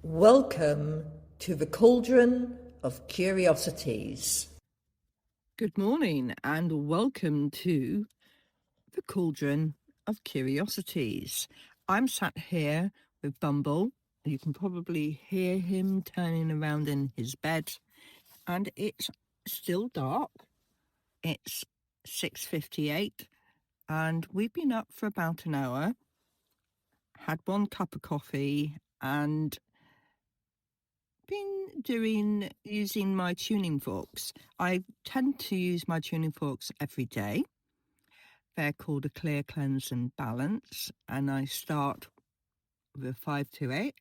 Welcome to the Cauldron of Curiosities. Good morning and welcome to the Cauldron of Curiosities. I'm sat here with Bumble. You can probably hear him turning around in his bed, and it's still dark. It's 6:58 and we've been up for about an hour, had one cup of coffee and been using my tuning forks. I tend to use my tuning forks every day. They're called a Clear, Cleanse and Balance, and I start with 5 to 8,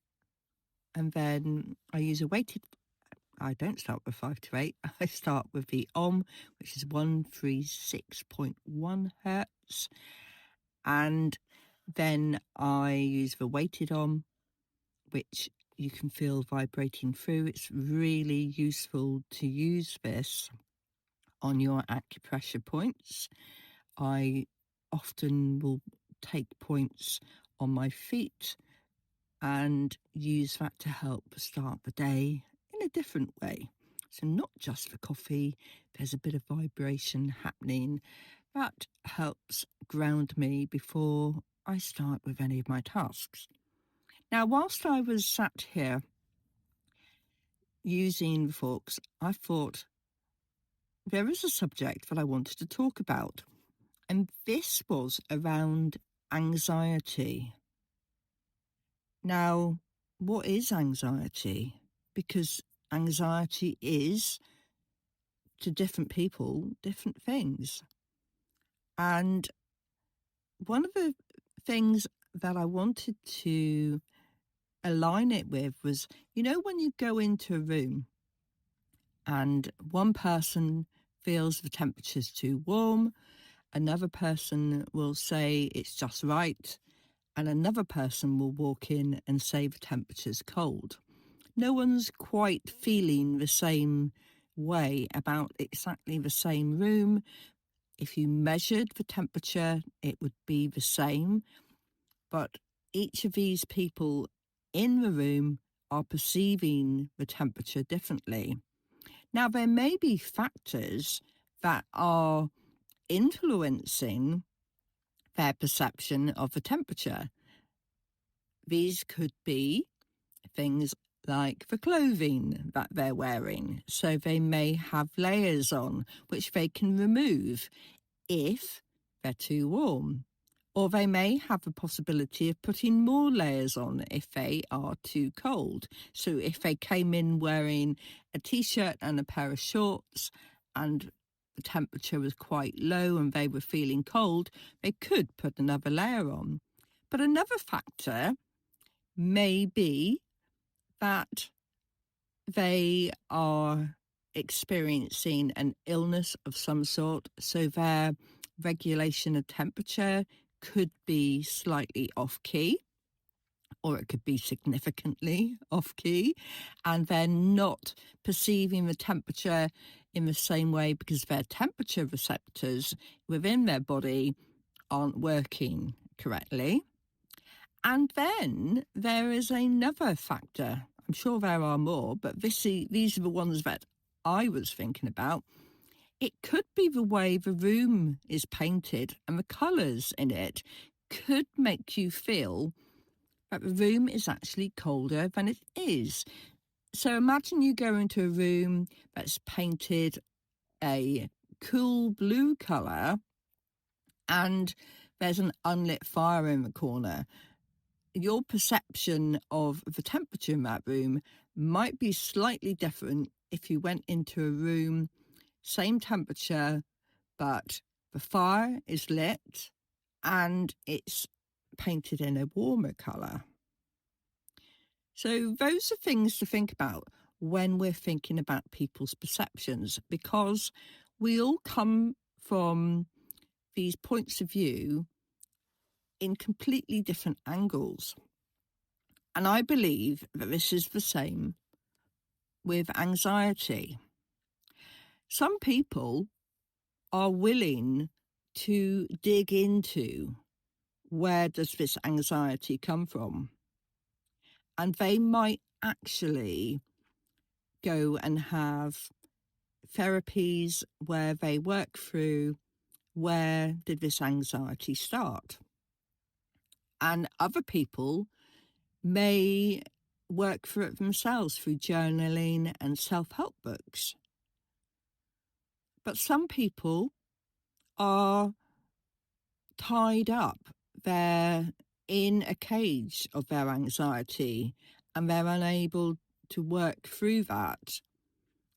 and then I use I don't start with 5 to 8, I start with the which is 136.1 hertz, and then I use the weighted which you can feel vibrating through. It's really useful to use this on your acupressure points. I often will take points on my feet and use that to help start the day in a different way. So not just for coffee, there's a bit of vibration happening that helps ground me before I start with any of my tasks. Now, whilst I was sat here using the forks, I thought there is a subject that I wanted to talk about, and this was around anxiety. Now, what is anxiety? Because anxiety is, to different people, different things. And one of the things that I wanted to align it with was, when you go into a room and one person feels the temperature's too warm, another person will say it's just right, and another person will walk in and say the temperature's cold. No one's quite feeling the same way about exactly the same room. If you measured the temperature, it would be the same, but each of these people in the room are perceiving the temperature differently. Now, there may be factors that are influencing their perception of the temperature. These could be things like the clothing that they're wearing. So they may have layers on, which they can remove if they're too warm. Or they may have the possibility of putting more layers on if they are too cold. So if they came in wearing a t-shirt and a pair of shorts and the temperature was quite low and they were feeling cold, they could put another layer on. But another factor may be that they are experiencing an illness of some sort, so their regulation of temperature could be slightly off-key, or it could be significantly off-key, and they're not perceiving the temperature in the same way because their temperature receptors within their body aren't working correctly. And then there is another factor. I'm sure there are more, but these are the ones that I was thinking about. It could be the way the room is painted, and the colours in it could make you feel that the room is actually colder than it is. So imagine you go into a room that's painted a cool blue colour and there's an unlit fire in the corner. Your perception of the temperature in that room might be slightly different if you went into a room, same temperature, but the fire is lit and it's painted in a warmer colour. So those are things to think about when we're thinking about people's perceptions, because we all come from these points of view in completely different angles. And I believe that this is the same with anxiety. Some people are willing to dig into where does this anxiety come from. And they might actually go and have therapies where they work through where did this anxiety start. And other people may work for it themselves through journaling and self-help books. But some people are tied up. They're in a cage of their anxiety and they're unable to work through that.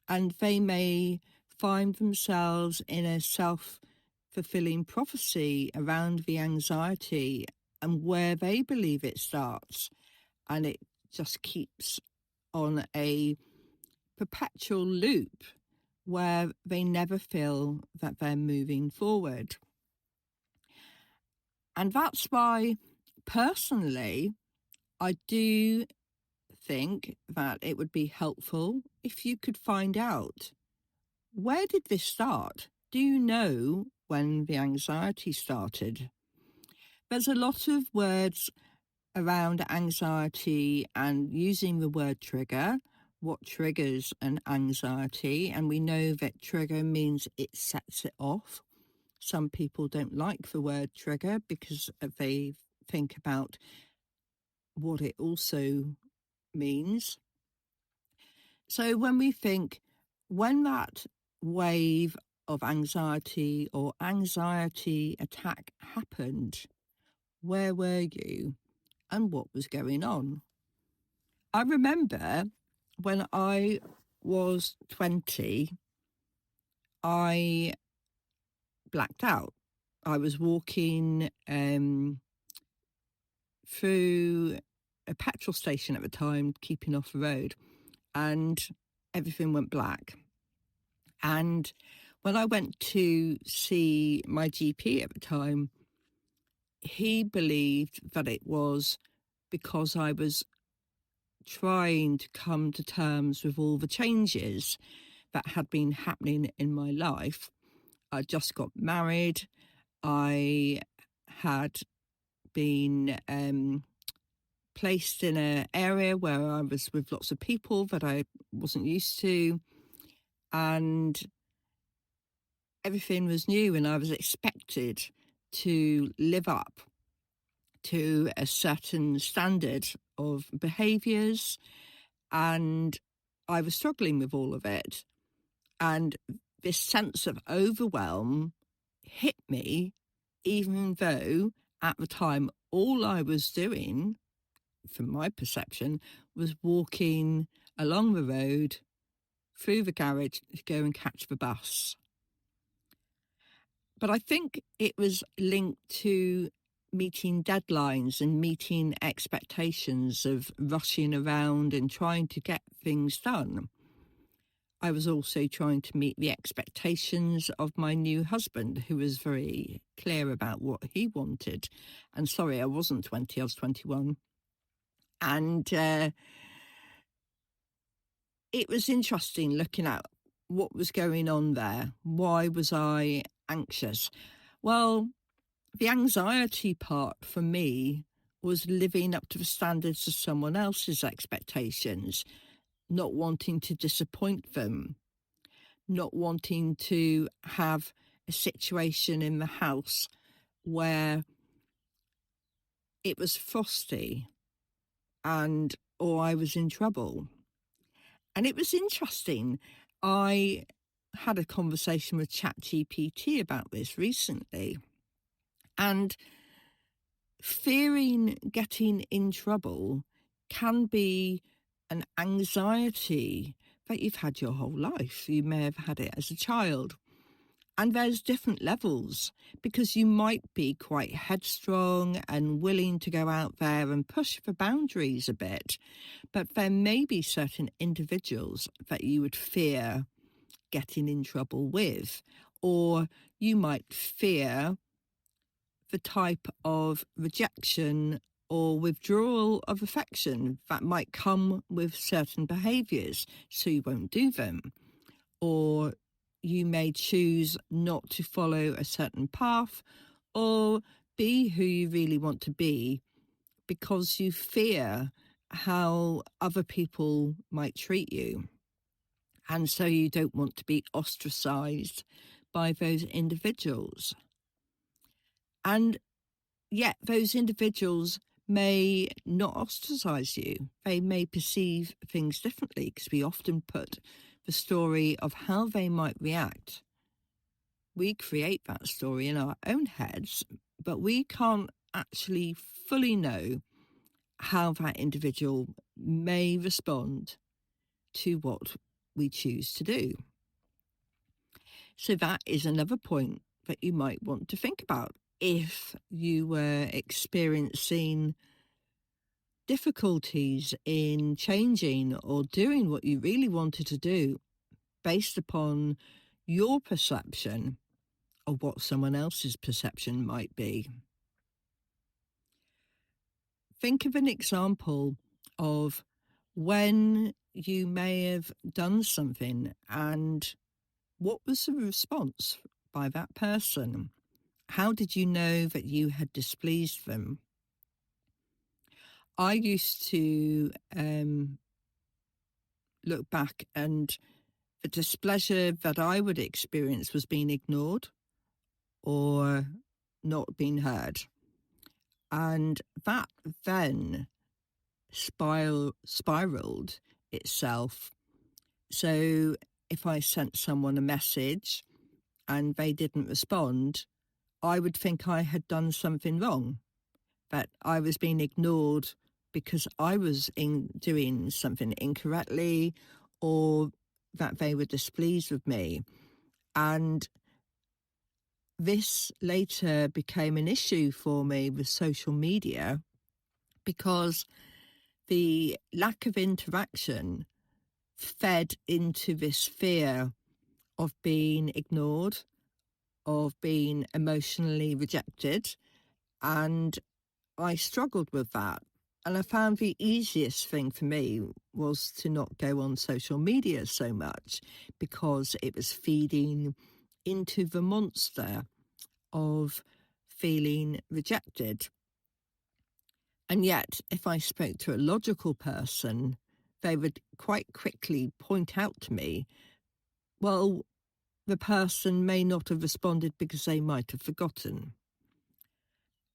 And they may find themselves in a self-fulfilling prophecy around the anxiety and where they believe it starts. And it just keeps on a perpetual loop where they never feel that they're moving forward. And that's why, personally, I do think that it would be helpful if you could find out, where did this start? Do you know when the anxiety started? There's a lot of words around anxiety and using the word trigger, what triggers an anxiety, and we know that trigger means it sets it off. Some people don't like the word trigger because they think about what it also means. So when we think, when that wave of anxiety or anxiety attack happened, where were you and what was going on? I remember when I was 20, I blacked out. I was walking through a petrol station at the time, keeping off the road, and everything went black. And when I went to see my GP at the time, he believed that it was because I was trying to come to terms with all the changes that had been happening in my life. I just got married. I had been placed in an area where I was with lots of people that I wasn't used to, and everything was new, and I was expected to live up to a certain standard of behaviours, and I was struggling with all of it. And this sense of overwhelm hit me, even though at the time all I was doing, from my perception, was walking along the road through the garage to go and catch the bus. But I think it was linked to meeting deadlines and meeting expectations of rushing around and trying to get things done. I was also trying to meet the expectations of my new husband, who was very clear about what he wanted. And sorry, I wasn't 20, I was 21. And it was interesting looking at what was going on there. Why was I anxious? Well, the anxiety part for me was living up to the standards of someone else's expectations, not wanting to disappoint them, not wanting to have a situation in the house where it was frosty or I was in trouble. And it was interesting. I had a conversation with ChatGPT about this recently, and fearing getting in trouble can be an anxiety that you've had your whole life. You may have had it as a child. And there's different levels, because you might be quite headstrong and willing to go out there and push for boundaries a bit. But there may be certain individuals that you would fear getting in trouble with, or you might fear the type of rejection or withdrawal of affection that might come with certain behaviours, so you won't do them. Or you may choose not to follow a certain path or be who you really want to be because you fear how other people might treat you. And so you don't want to be ostracized by those individuals. And yet those individuals may not ostracize you. They may perceive things differently because we often put the story of how they might react. We create that story in our own heads, but we can't actually fully know how that individual may respond to what we choose to do. So that is another point that you might want to think about if you were experiencing difficulties in changing or doing what you really wanted to do based upon your perception of what someone else's perception might be. Think of an example of when you may have done something and what was the response by that person? How did you know that you had displeased them? I used to look back, and the displeasure that I would experience was being ignored or not being heard. And that then spiraled itself. So if I sent someone a message and they didn't respond, I would think I had done something wrong, that I was being ignored because I was doing something incorrectly, or that they were displeased with me. And this later became an issue for me with social media because the lack of interaction fed into this fear of being ignored, of being emotionally rejected, and I struggled with that. And I found the easiest thing for me was to not go on social media so much because it was feeding into the monster of feeling rejected. And yet, if I spoke to a logical person, they would quite quickly point out to me, well, the person may not have responded because they might have forgotten,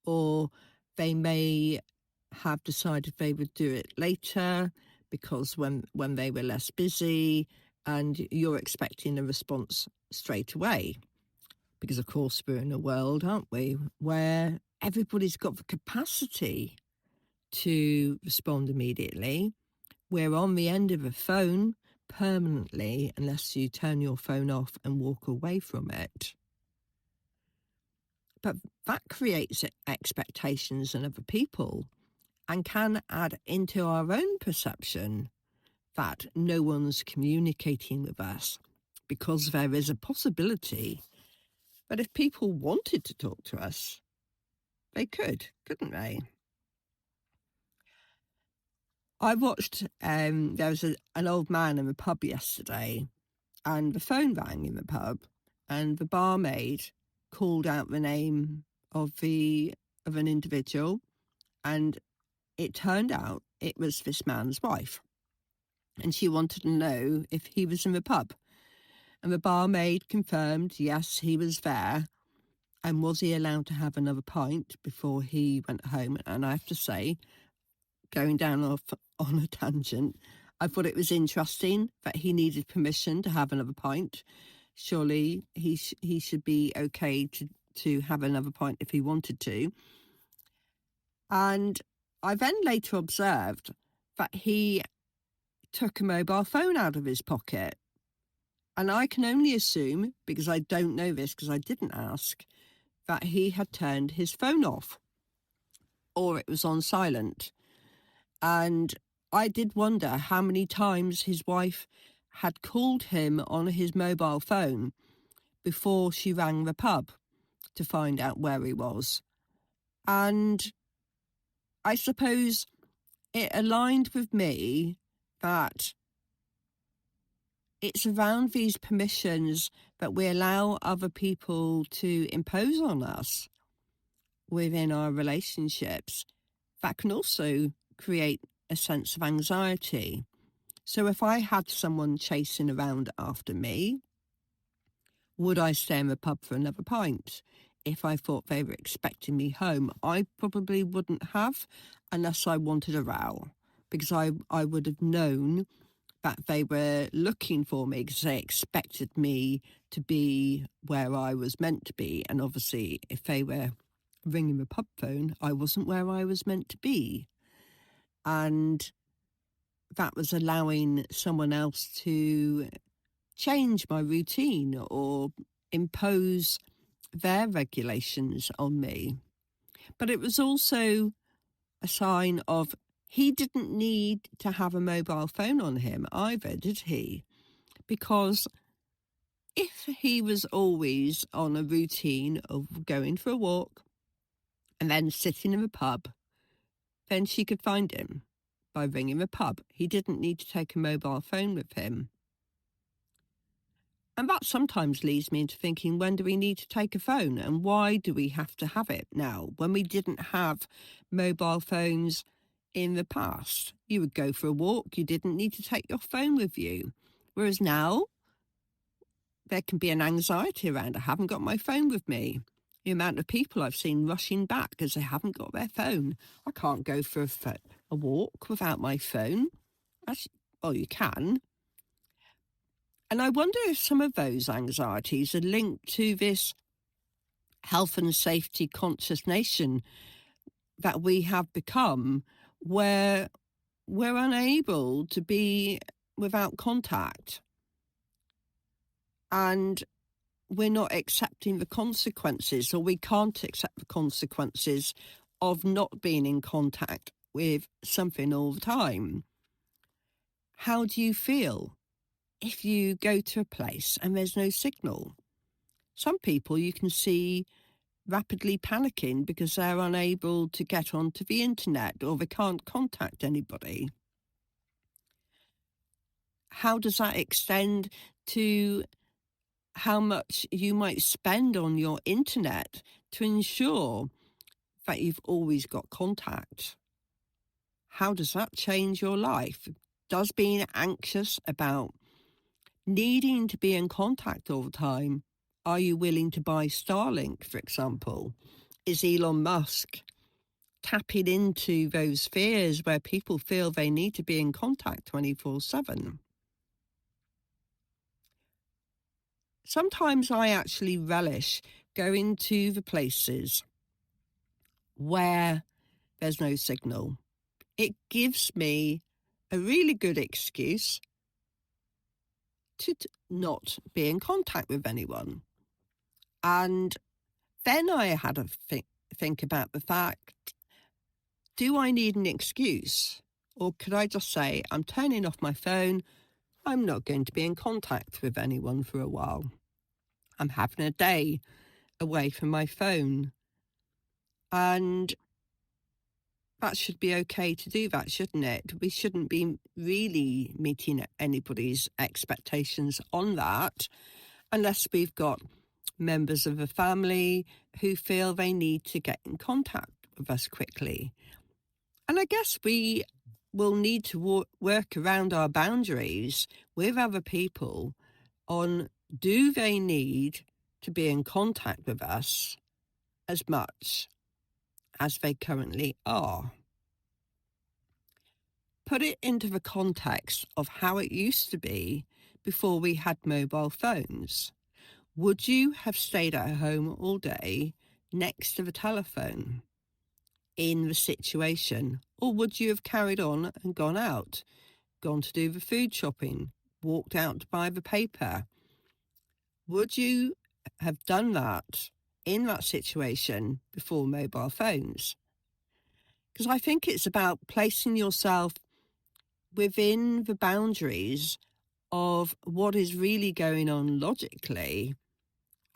or they may have decided they would do it later because when they were less busy, and you're expecting a response straight away. Because, of course, we're in a world, aren't we, where everybody's got the capacity to respond immediately. We're on the end of a phone permanently unless you turn your phone off and walk away from it. But that creates expectations in other people and can add into our own perception that no one's communicating with us, because there is a possibility that if people wanted to talk to us, they could, couldn't they? I watched, there was an old man in the pub yesterday, and the phone rang in the pub, and the barmaid called out the name of an individual, and it turned out it was this man's wife, and she wanted to know if he was in the pub. And the barmaid confirmed, yes, he was there. And was he allowed to have another pint before he went home? And I have to say, going down off on a tangent, I thought it was interesting that he needed permission to have another pint. Surely he should be okay to have another pint if he wanted to. And I then later observed that he took a mobile phone out of his pocket. And I can only assume, because I don't know this because I didn't ask, that he had turned his phone off or it was on silent. And I did wonder how many times his wife had called him on his mobile phone before she rang the pub to find out where he was. And I suppose it aligned with me that it's around these permissions that we allow other people to impose on us within our relationships that can also create a sense of anxiety. So if I had someone chasing around after me, would I stay in the pub for another pint? If I thought they were expecting me home, I probably wouldn't have, unless I wanted a row, because I would have known that they were looking for me because they expected me to be where I was meant to be. And obviously, if they were ringing the pub phone, I wasn't where I was meant to be. And that was allowing someone else to change my routine or impose their regulations on me. But it was also a sign of he didn't need to have a mobile phone on him either, did he? Because if he was always on a routine of going for a walk and then sitting in the pub, then she could find him by ringing the pub. He didn't need to take a mobile phone with him. And that sometimes leads me into thinking, when do we need to take a phone and why do we have to have it now when we didn't have mobile phones in the past? You would go for a walk, you didn't need to take your phone with you. Whereas now, there can be an anxiety around, I haven't got my phone with me. The amount of people I've seen rushing back because they haven't got their phone. I can't go for a walk without my phone. Well, you can. And I wonder if some of those anxieties are linked to this health and safety conscious nation that we have become, where we're unable to be without contact. And we're not accepting the consequences, or we can't accept the consequences of not being in contact with something all the time. How do you feel if you go to a place and there's no signal? Some people you can see rapidly panicking because they're unable to get onto the internet or they can't contact anybody. How does that extend to how much you might spend on your internet to ensure that you've always got contact? How does that change your life? Does being anxious about needing to be in contact all the time, are you willing to buy Starlink, for example? Is Elon Musk tapping into those fears where people feel they need to be in contact 24/7? Sometimes I actually relish going to the places where there's no signal. It gives me a really good excuse to not be in contact with anyone. And then I had to think about the fact, do I need an excuse? Or could I just say, I'm turning off my phone, I'm not going to be in contact with anyone for a while. I'm having a day away from my phone. And that should be okay to do that, shouldn't it? We shouldn't be really meeting anybody's expectations on that unless we've got members of a family who feel they need to get in contact with us quickly. And I guess we will need to work around our boundaries with other people on, do they need to be in contact with us as much as they currently are? Put it into the context of how it used to be before we had mobile phones. Would you have stayed at home all day next to the telephone in the situation? Or would you have carried on and gone out, gone to do the food shopping, walked out to buy the paper? Would you have done that in that situation before mobile phones? Because I think it's about placing yourself within the boundaries of what is really going on logically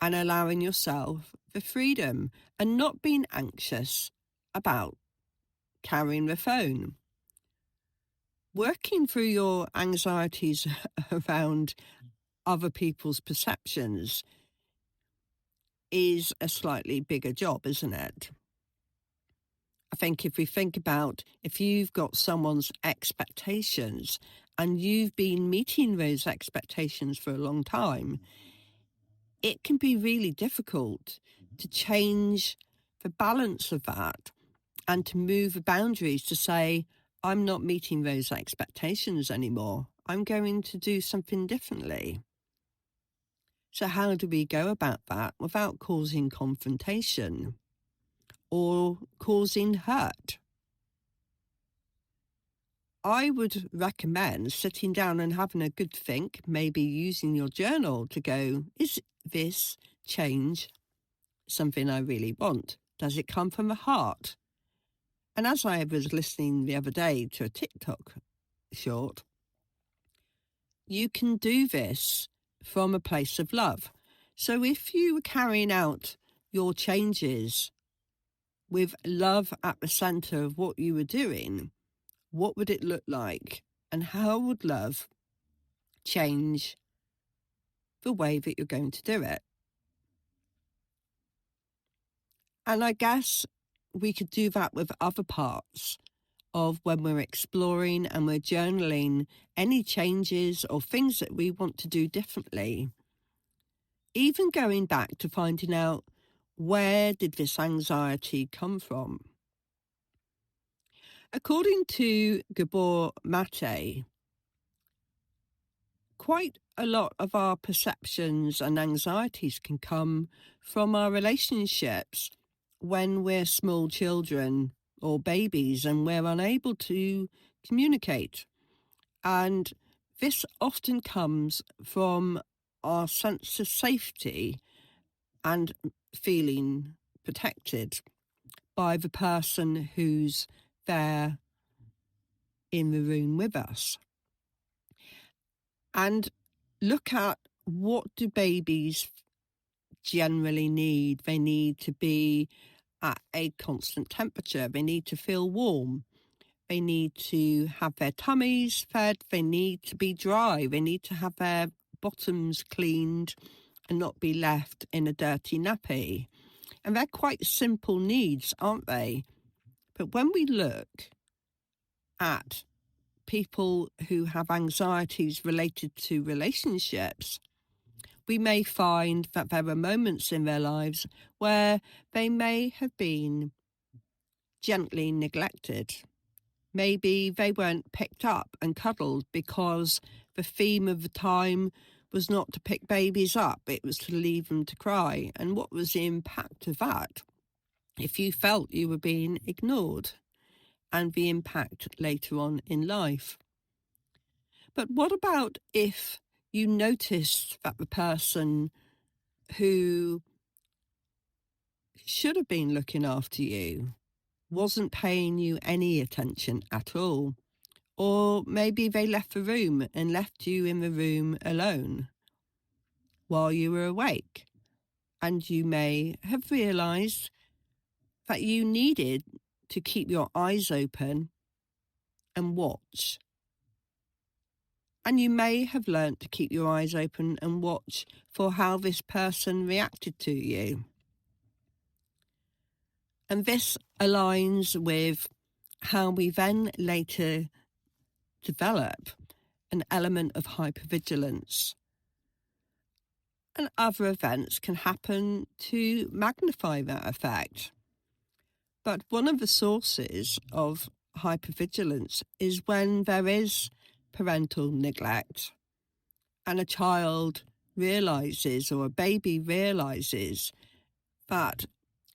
and allowing yourself the freedom and not being anxious about carrying the phone. Working through your anxieties around other people's perceptions is a slightly bigger job, isn't it? I think if we think about if you've got someone's expectations and you've been meeting those expectations for a long time, it can be really difficult to change the balance of that and to move the boundaries to say, I'm not meeting those expectations anymore. I'm going to do something differently. So how do we go about that without causing confrontation or causing hurt? I would recommend sitting down and having a good think, maybe using your journal to go, is this change something I really want? Does it come from the heart? And as I was listening the other day to a TikTok short, you can do this from a place of love. So if you were carrying out your changes with love at the center of what you were doing, what would it look like? And how would love change the way that you're going to do it? And I guess we could do that with other parts of when we're exploring and we're journaling any changes or things that we want to do differently. Even going back to finding out, where did this anxiety come from? According to Gabor Mate, quite a lot of our perceptions and anxieties can come from our relationships when we're small children or babies and we're unable to communicate. And this often comes from our sense of safety and feeling protected by the person who's there in the room with us. And look at, what do babies generally need? They need to be at a constant temperature. They need to feel warm. They need to have their tummies fed. They need to be dry. They need to have their bottoms cleaned and not be left in a dirty nappy. And they're quite simple needs, aren't they? But when we look at people who have anxieties related to relationships, we may find that there are moments in their lives where they may have been gently neglected. Maybe they weren't picked up and cuddled because the theme of the time was not to pick babies up, it was to leave them to cry. And what was the impact of that? If you felt you were being ignored, and the impact later on in life. But what about if you noticed that the person who should have been looking after you wasn't paying you any attention at all? Or maybe they left the room and left you in the room alone while you were awake. And you may have realised that you needed to keep your eyes open and watch. And you may have learnt to keep your eyes open and watch for how this person reacted to you. And this aligns with how we then later develop an element of hypervigilance. And other events can happen to magnify that effect. But one of the sources of hypervigilance is when there is parental neglect and a child realizes, or a baby realizes, that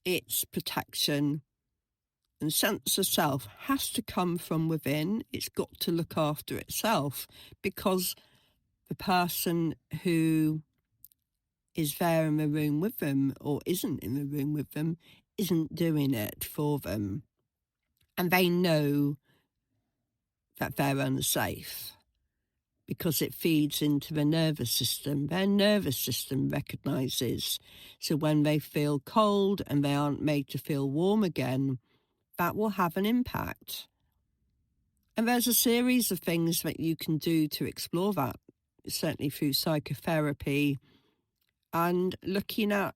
its protection and sense of self has to come from within. It's got to look after itself because the person who is there in the room with them or isn't in the room with them isn't doing it for them. And they know that they're unsafe because it feeds into the nervous system. Their nervous system recognises. So when they feel cold and they aren't made to feel warm again, that will have an impact. And there's a series of things that you can do to explore that. certainly through psychotherapy, and looking at,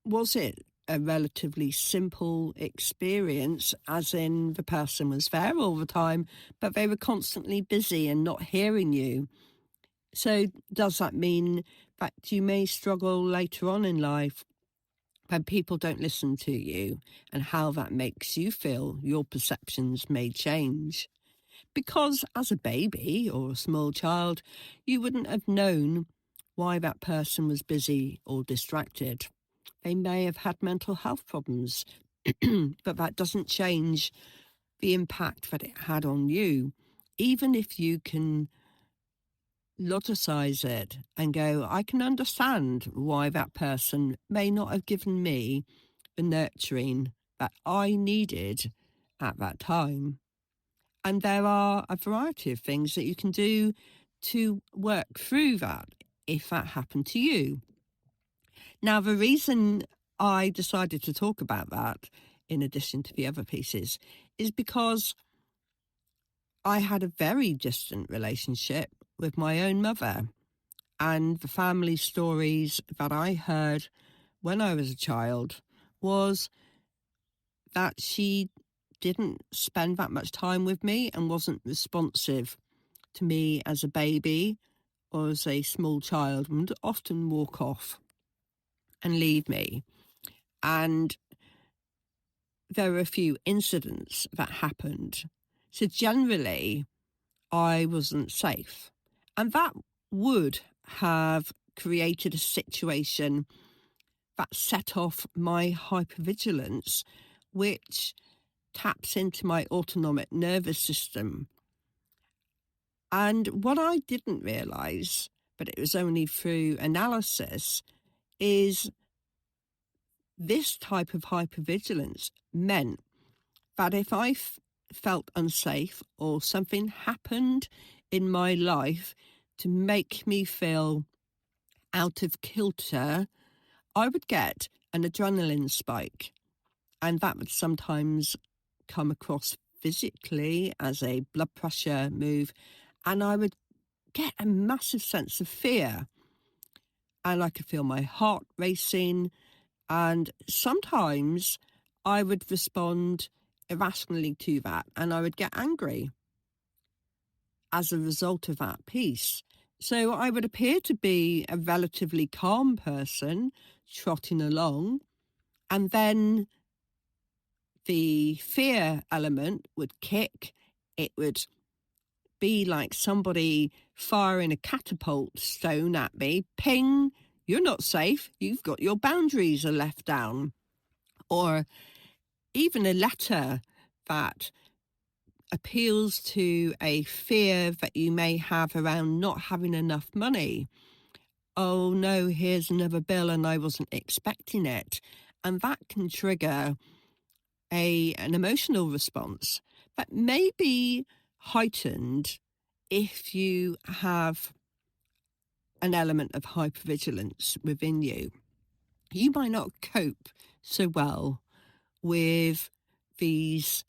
was it a relatively simple experience, as in the person was there all the time, but they were constantly busy and not hearing you? So does that mean that you may struggle later on in life when people don't listen to you, and how that makes you feel? Your perceptions may change. Because as a baby or a small child, you wouldn't have known why that person was busy or distracted. They may have had mental health problems, but that doesn't change the impact that it had on you. Even if you can logicize it and go, I can understand why that person may not have given me the nurturing that I needed at that time. And there are a variety of things that you can do to work through that if that happened to you. Now, the reason I decided to talk about that, in addition to the other pieces, is because I had a very distant relationship with my own mother. And the family stories that I heard when I was a child was that she didn't spend that much time with me and wasn't responsive to me as a baby or as a small child, and would often walk off and leave me. And there were a few incidents that happened. So generally, I wasn't safe. And that would have created a situation that set off my hypervigilance, which taps into my autonomic nervous system. And what I didn't realise, but it was only through analysis, is this type of hypervigilance meant that if I felt unsafe or something happened in my life to make me feel out of kilter, I would get an adrenaline spike. And that would sometimes come across physically as a blood pressure move. And I would get a massive sense of fear. And I could feel my heart racing. And sometimes I would respond irrationally to that, and I would get angry as a result of that piece. So I would appear to be a relatively calm person trotting along, and then the fear element would kick. It would be like somebody firing a catapult stone at me. Ping, you're not safe. You've got your boundaries are left down. Or even a letter that appeals to a fear that you may have around not having enough money. Oh no, here's another bill and I wasn't expecting it. And that can trigger an emotional response that may be heightened if you have an element of hypervigilance within you. You might not cope so well with these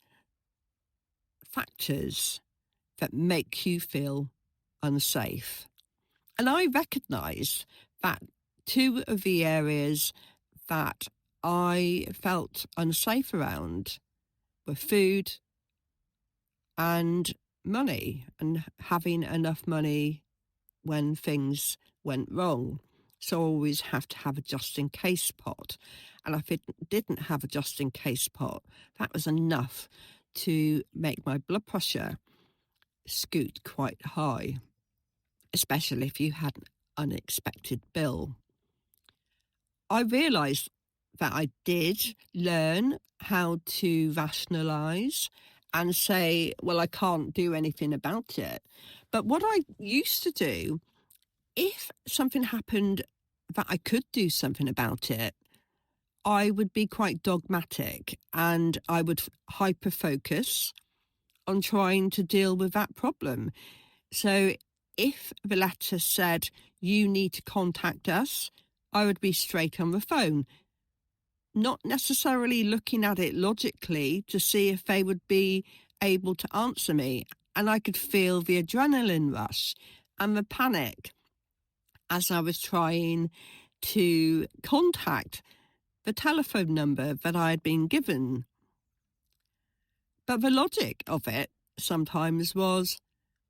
factors that make you feel unsafe. And I recognise that two of the areas that I felt unsafe around were food and money, and having enough money when things went wrong. So I always have to have a just-in-case pot. And if it didn't have a just-in-case pot, that was enough to make my blood pressure scoot quite high, especially if you had an unexpected bill. I realised that I did learn how to rationalise and say, well, I can't do anything about it. But what I used to do, if something happened that I could do something about it, I would be quite dogmatic and I would hyper-focus on trying to deal with that problem. So if the letter said, you need to contact us, I would be straight on the phone, not necessarily looking at it logically to see if they would be able to answer me. And I could feel the adrenaline rush. and the panic as I was trying to contact the telephone number that I had been given. But the logic of it sometimes was,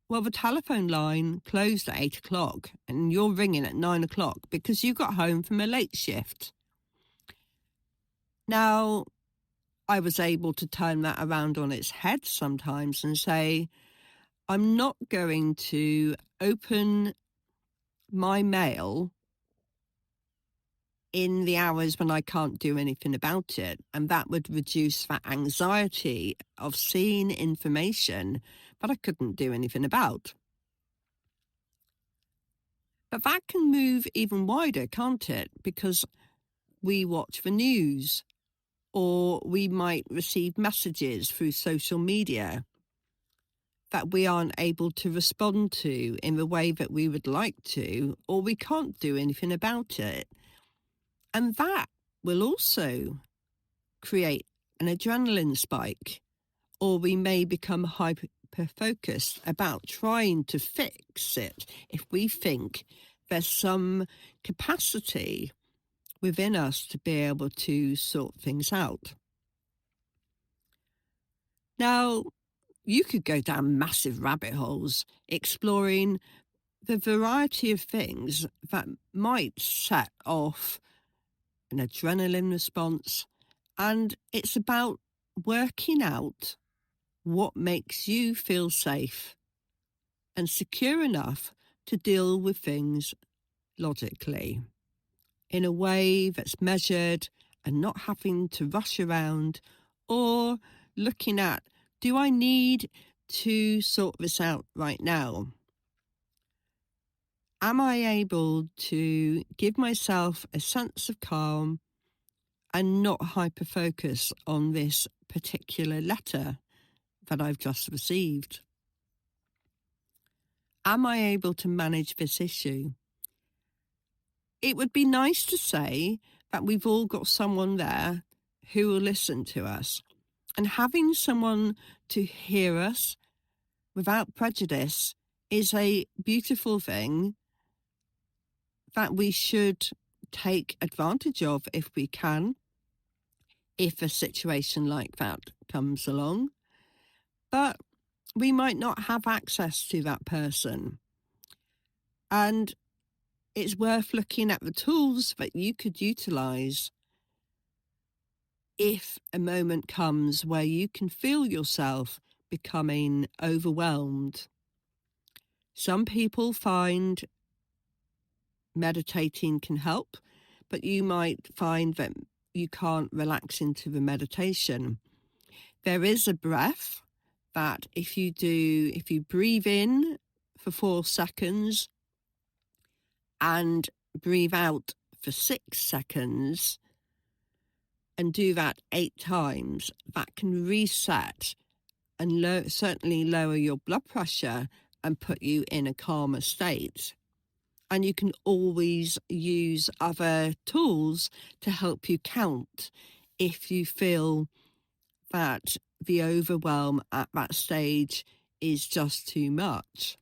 well, the telephone line closed at 8 o'clock and you're ringing at 9 o'clock because you got home from a late shift. Now, I was able to turn that around on its head sometimes and say, I'm not going to open my mail in the hours when I can't do anything about it. And that would reduce that anxiety of seeing information that I couldn't do anything about. But that can move even wider, can't it? Because we watch the news, or we might receive messages through social media that we aren't able to respond to in the way that we would like to, or we can't do anything about it. And that will also create an adrenaline spike, or we may become hyper-focused about trying to fix it if we think there's some capacity within us to be able to sort things out. Now, you could go down massive rabbit holes exploring the variety of things that might set off an adrenaline response, and it's about working out what makes you feel safe and secure enough to deal with things logically in a way that's measured and not having to rush around or looking at, do I need to sort this out right now? Am I able to give myself a sense of calm and not hyper-focus on this particular letter that I've just received? Am I able to manage this issue? It would be nice to say that we've all got someone there who will listen to us. And having someone to hear us without prejudice is a beautiful thing that we should take advantage of if we can, if a situation like that comes along. But we might not have access to that person. And it's worth looking at the tools that you could utilize if a moment comes where you can feel yourself becoming overwhelmed. Some people find meditating can help, but you might find that you can't relax into the meditation. There is a breath that if you breathe in for 4 seconds and breathe out for 6 seconds and do that 8 times, that can reset and certainly lower your blood pressure and put you in a calmer state. And you can always use other tools to help you count if you feel that the overwhelm at that stage is just too much.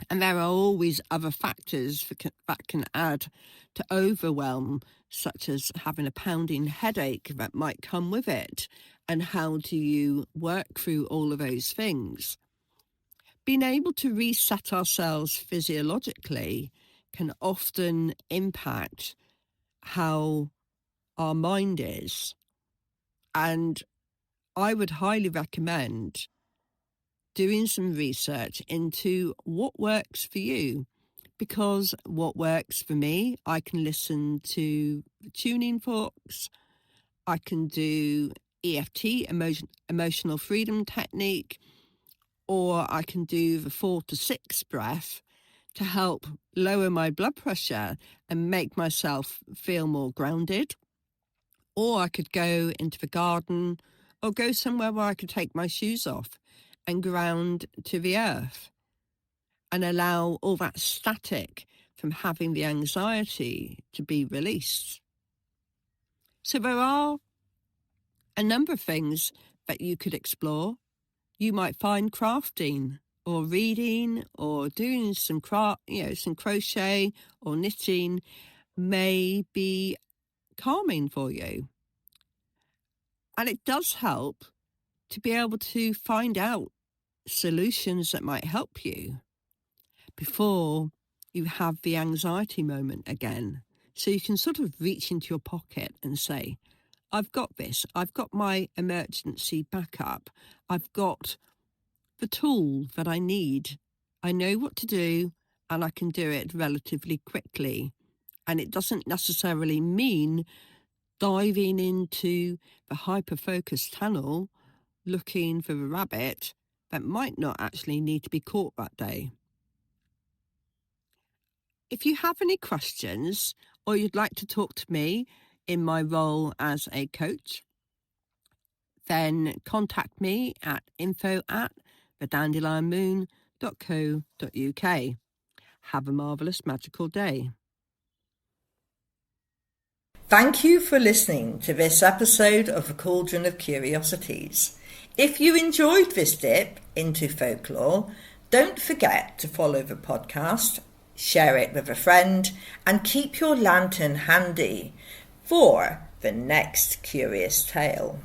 And there are always other factors that can add to overwhelm, such as having a pounding headache that might come with it. And how do you work through all of those things? Being able to reset ourselves physiologically can often impact how our mind is. And I would highly recommend doing some research into what works for you, because what works for me, I can listen to tuning forks, I can do EFT, emotional freedom technique, or I can do the 4 to 6 breath to help lower my blood pressure and make myself feel more grounded. Or I could go into the garden or go somewhere where I could take my shoes off and ground to the earth and allow all that static from having the anxiety to be released. So there are a number of things that you could explore. You might find crafting or reading or doing some some crochet or knitting may be calming for you. And it does help to be able to find out solutions that might help you before you have the anxiety moment again. So you can sort of reach into your pocket and say, I've got this. I've got my emergency backup. I've got the tool that I need. I know what to do and I can do it relatively quickly. And it doesn't necessarily mean diving into the hyper-focused tunnel looking for the rabbit that might not actually need to be caught that day. If you have any questions or you'd like to talk to me in my role as a coach, then contact me at info@thedandelion.co.uk. Have a marvellous magical day. Thank you for listening to this episode of the Cauldron of Curiosities. If you enjoyed this dip into folklore, don't forget to follow the podcast, share it with a friend, and keep your lantern handy for the next curious tale.